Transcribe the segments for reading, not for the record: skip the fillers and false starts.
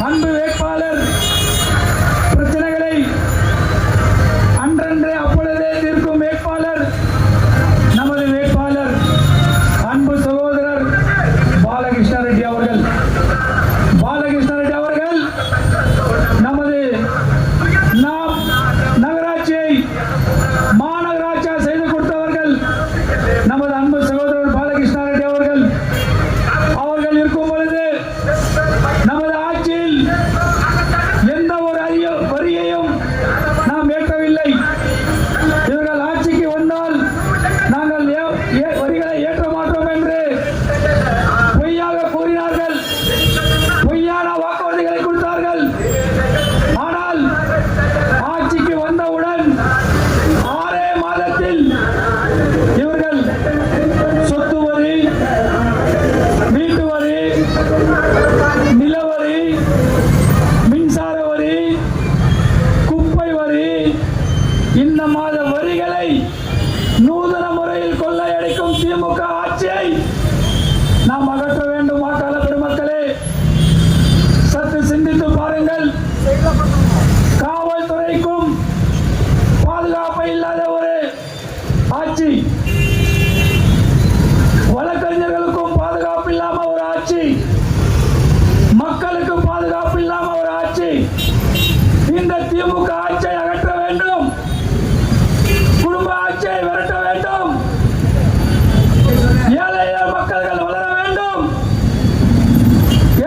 அன்பு வேட்பாளர் பிரச்சனைகளை அன்றன்றே அப்பொழுதே தீர்க்கும் வேட்பாளர் நமது வேட்பாளர் அன்பு சகோதரர் பாலகிருஷ்ண ரெட்டி அவர்கள். பாலகிருஷ்ண ரெட்டி அவர்கள் நமது நாம் நகராட்சியை மாநகராட்சியாக செய்து கொடுத்தவர்கள் நமது அன்பு சகோதரர் பாலகிருஷ்ண ரெட்டி அவர்கள். அவர்கள் இருக்கும் பொழுது நமது ஆட்சியில் எந்த ஒரு வரியையும் நாம் ஏற்கவில்லை. இவர்கள் ஆட்சிக்கு வந்தால் நாங்கள் வரிகளை ஏற்ற மாட்டோம் என்று பொய்யாக கூறினார்கள். பொய்யான வாக்குறுதிகளை கொடுத்தார்கள். ஆனால் ஆட்சிக்கு வந்தவுடன் 6 மாதத்தில் இவர்கள் சொத்து வரி, வீட்டு வரி, நிலவரி, மின்சார வரி, குப்பை வரி, இந்த மாத வரிகளை நூதன முறையில் கொள்ளையடிக்கும் திமுக ஆட்சியை நாம் அகற்ற வேண்டும். வாக்காளர் பெருமக்களே, சற்று சிந்தித்து பாருங்கள். காவல்துறைக்கும் பாதுகாப்பு இல்லாத ஒரு ஆட்சி, வழக்கறிஞர்களுக்கும் பாதுகாப்பு இல்லாம ஒரு ஆட்சி, மக்களுக்கு பாதுகாப்பு இல்லாம ஒரு ஆட்சி. இந்த திமுக ஆட்சியை அகற்ற வேண்டும். குடும்ப ஆட்சியை விரட்ட வேண்டும். ஏழை மக்கள்கள் வளர வேண்டும்.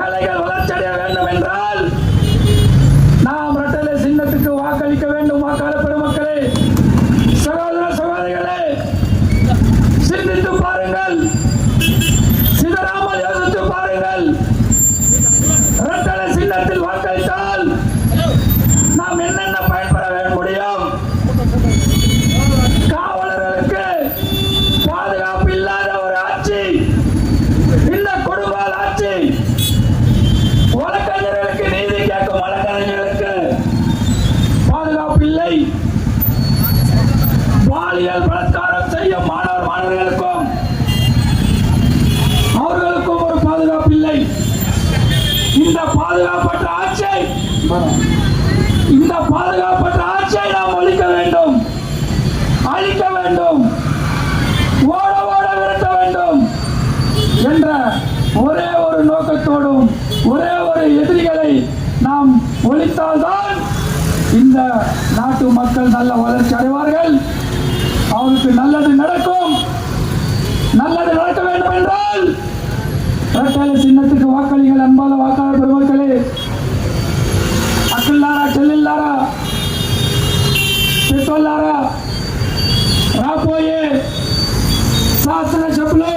ஏழைகள் வளர்ச்சி அடைய வேண்டும் என்றால் நாம் இரட்டை சின்னத்துக்கு வாக்களிக்க வேண்டும். வாக்காளர் பெருமக்களே, சகோதர சகோதரிகளே, சிந்தித்து பாருங்கள். சிதறாமல் யோசித்து பாருங்கள். இரட்டை சின்னத்தில் வாக்களித்தால் நாம் என்னென்ன பயன்பெற முடியும்? காவலர்களுக்கு பாதுகாப்பு இல்லாத ஒரு ஆட்சி இந்த குடும்ப ஆட்சி. வழக்கறிஞர்களுக்கு நீதி கேட்கும் வழக்கறிஞர்களுக்கு பாதுகாப்பு இல்லை. பாலியல் பலாத்காரம் செய்யும் மாணவர்களுக்கும் அவர்களுக்கும் ஒரு பாதுகாப்பு இல்லை. இந்த பாதுகாப்பற்ற ஆட்சியை நாம் ஒழிக்க வேண்டும், அழிக்க வேண்டும், ஓட ஓட விரட்ட வேண்டும் என்ற ஒரே ஒரு நோக்கத்தோடும் ஒரே ஒரு எதிரிகளை நாம் ஒழித்தால்தான் இந்த நாட்டு மக்கள் நல்ல வளர்ச்சி அடைவார்கள். அவருக்கு நல்லது நடக்கும். நல்லது நடக்க வேண்டும் என்றால் இரட்டை சின்னத்துக்கு வாக்களிகள். அன்பான வாக்காளர் பெருமக்களே, అక్కల్లారా చెల్లెల్లారా పెద్దోళ్ళారా, రాబోయే శాసనసభ్యులు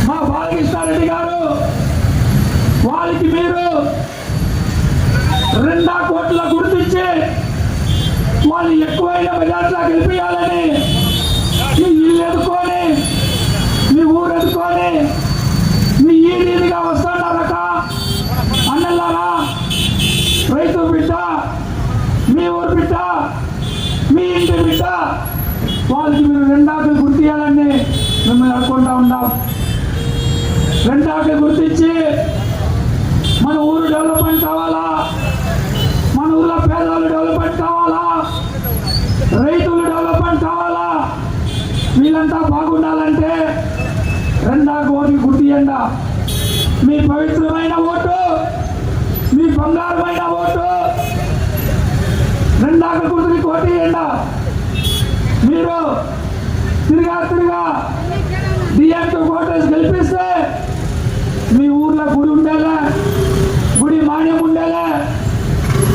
మా బాలకృష్ణ రెడ్డి గారు, వాళ్ళకి మీరు 2 కోట్ల గుర్తించి వాళ్ళు ఎక్కువైన మెజార్టీలో గెలిపించాలని మీ ఇల్లు ఎదుర్కొని, మీ ఊరు ఎదుర్కొని, మీ ఈ రీతిగా వస్తున్నారక అన్నలారా, రైతు బిడ్డ, మీ ఊరు బిడ్డ, మీ ఇంటి బిడ్డ, వాళ్ళకి మీరు 2 గుర్తియాలని మిమ్మల్ని అనుకుంటా ఉన్నాం. 2 గుర్తించి మన ఊరు డెవలప్మెంట్ కావాలా, మన ఊర్లో పేదవాళ్ళు డెవలప్మెంట్ కావాలా, రైతులు డెవలప్మెంట్ కావాలా, వీళ్ళంతా బాగుండాలంటే 2 ఓటు గుర్తియండి. మీ పవిత్రమైన ఓటు, మీ బంగారమైన ఓటు 2 గుర్తులకు ఓటేయండి. మీరు తిరిగా డిఎంకే ఓటేసి గెలిపిస్తే మీ ఊర్లో గుడి ఉండేలే, గుడి మాన్యం ఉండేలే,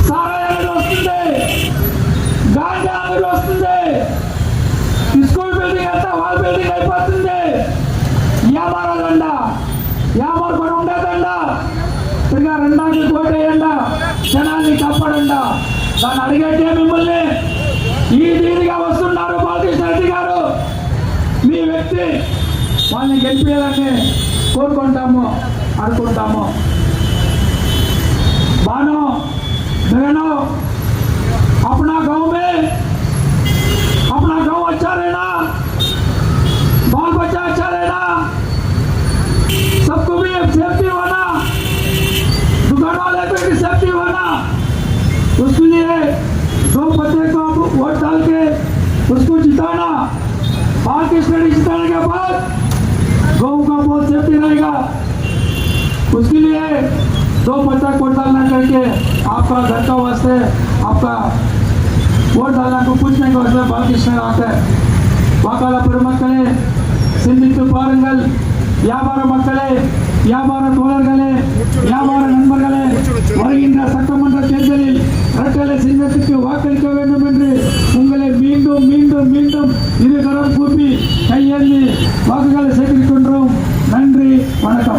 సారాయి అంగడి వస్తుంది, గాంజా అంగడి వస్తుంది, స్కూల్ బిల్డింగ్ అంతా వాల్ బిల్డింగ్ అయిపోతుంది. వ్యాపారాలండ, వ్యాపారం కూడా ఉండేదండ. తిరిగా 2 ఓటేయండి, జనాన్ని కాపాడండి. దాన్ని అడిగేటే మిమ్మల్ని ఈ దీనిగా వస్తున్నారు బాలకృష్ణ రెడ్డి గారు, మీ వ్యక్తి, వాళ్ళని గెలిపేయాలని కోరుకుంటాము, అనుకుంటాము. बानो बहनों, अपना गांव में अपना गांव अच्छा रहना, बाल बच्चा अच्छा रहना, सबको भी सेफ्टी होना, पार्टी बना, उसके लिए 2 पत्ते को वोट डाल के उसको जिताना। बालकृष्ण जिताने के बाद गौ का बहुत सेफ्टी रहेगा, उसके लिए 2 पत्ता वोट डालना करके आपका घर का वास्ते आपका वोट डालना को पूछने के वास्ते बालकृष्ण आते वाकाला பெருமக்களே சிந்தித்து பாருங்கள். வியாபார மக்களே, வியாபார தோழர்களே, வியாபார நண்பர்களே, வருகின்ற சட்டமன்ற தேர்தலில் இரட்டை சின்னத்துக்கு வாக்களிக்க வேண்டும் என்று உங்களை மீண்டும் மீண்டும் மீண்டும் இருகரம் கூப்பி கையேந்தி வாக்குகளை சேகரிக்கின்றோம். நன்றி, வணக்கம்.